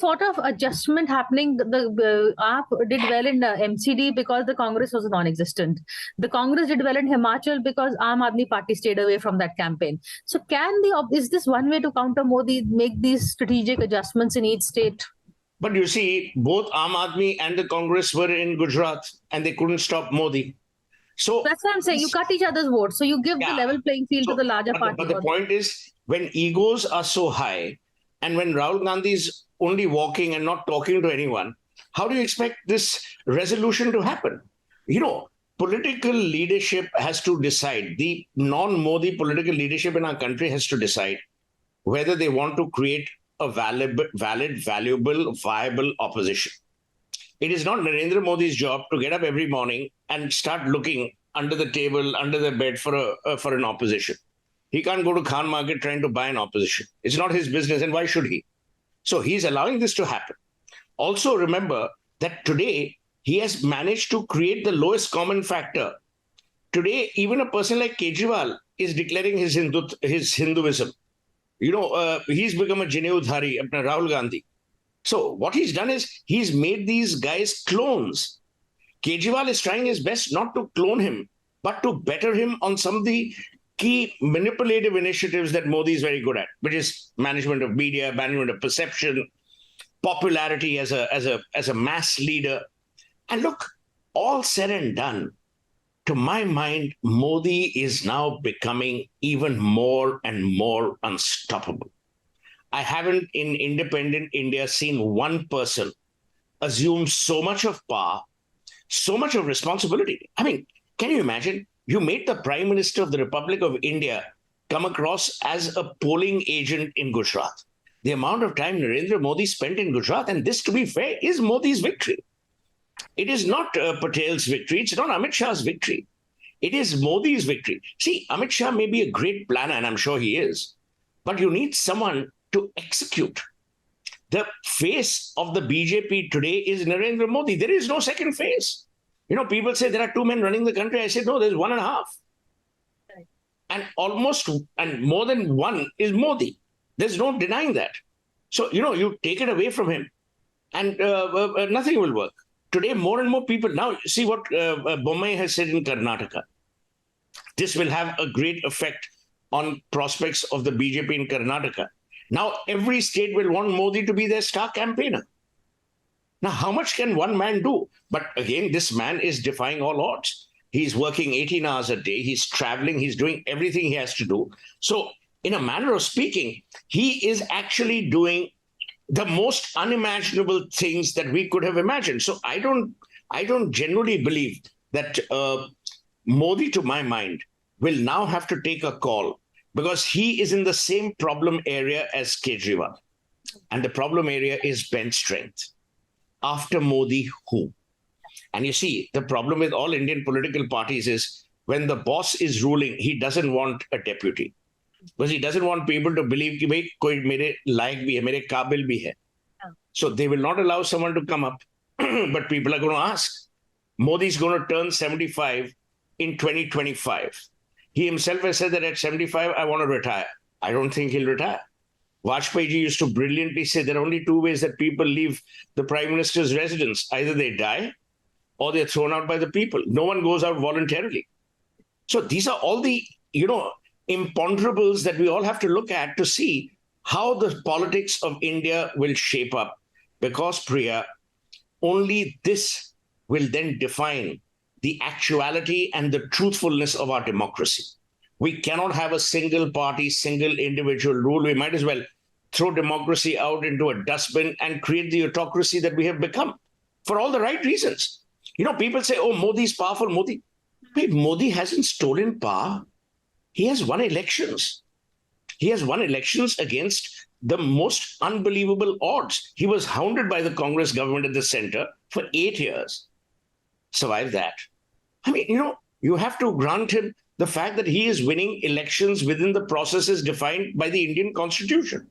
sort of adjustment happening? The AAP did well in MCD because the Congress was non-existent. The Congress did well in Himachal because Aam Aadmi Party stayed away from that campaign. So is this one way to counter Modi, make these strategic adjustments in each state? But you see, both Aam Aadmi and the Congress were in Gujarat and they couldn't stop Modi. So that's what I'm saying. You cut each other's votes. So you give the level playing field to the larger party. But the point is, when egos are so high and when Rahul Gandhi is only walking and not talking to anyone, how do you expect this resolution to happen? Political leadership has to decide. The non-Modi political leadership in our country has to decide whether they want to create a valid, valuable, viable opposition. It is not Narendra Modi's job to get up every morning and start looking under the table, under the bed for an opposition. He can't go to Khan Market trying to buy an opposition. It's not his business, and why should he? So he's allowing this to happen. Also remember that today he has managed to create the lowest common factor. Today, even a person like Kejriwal is declaring his Hinduism. He's become a Janeudhari, Rahul Gandhi. So what he's done is he's made these guys clones. Kejriwal is trying his best not to clone him, but to better him on some of the key manipulative initiatives that Modi is very good at, which is management of media, management of perception, popularity as a mass leader. And look, all said and done, to my mind, Modi is now becoming even more and more unstoppable. I haven't in independent India seen one person assume so much of power, so much of responsibility. I mean, can you imagine? You made the Prime Minister of the Republic of India come across as a polling agent in Gujarat. The amount of time Narendra Modi spent in Gujarat, and this, to be fair, is Modi's victory. It is not Patel's victory. It's not Amit Shah's victory. It is Modi's victory. See, Amit Shah may be a great planner, and I'm sure he is, but you need someone to execute. The face of the BJP today is Narendra Modi. There is no second face. People say there are two men running the country. I said, no, there's one and a half. Right. And more than one is Modi. There's no denying that. So, you take it away from him and nothing will work. Today, more and more people, now see what Bommai has said in Karnataka. This will have a great effect on prospects of the BJP in Karnataka. Now, every state will want Modi to be their star campaigner. Now, how much can one man do? But again, this man is defying all odds. He's working 18 hours a day. He's traveling. He's doing everything he has to do. So, in a manner of speaking, he is actually doing the most unimaginable things that we could have imagined. So, I don't genuinely believe that Modi, to my mind, will now have to take a call, because he is in the same problem area as Kejriwal. And the problem area is bench strength. After Modi, who? And you see, the problem with all Indian political parties is when the boss is ruling, he doesn't want a deputy. Because he doesn't want people to believe that koi mere layak bhi hai, mere kabil bhi hai. So they will not allow someone to come up. But people are going to ask. Modi is going to turn 75 in 2025. He himself has said that at 75, I want to retire. I don't think he'll retire. Vajpayee ji used to brilliantly say there are only two ways that people leave the Prime Minister's residence. Either they die or they're thrown out by the people. No one goes out voluntarily. So these are all the, imponderables that we all have to look at to see how the politics of India will shape up. Because, Priya, only this will then define the actuality and the truthfulness of our democracy. We cannot have a single party, single individual rule. We might as well throw democracy out into a dustbin and create the autocracy that we have become for all the right reasons. People say, oh, Modi's powerful. Modi hasn't stolen power. He has won elections. He has won elections against the most unbelievable odds. He was hounded by the Congress government at the center for 8 years. Survived that. I mean, you have to grant him the fact that he is winning elections within the processes defined by the Indian Constitution.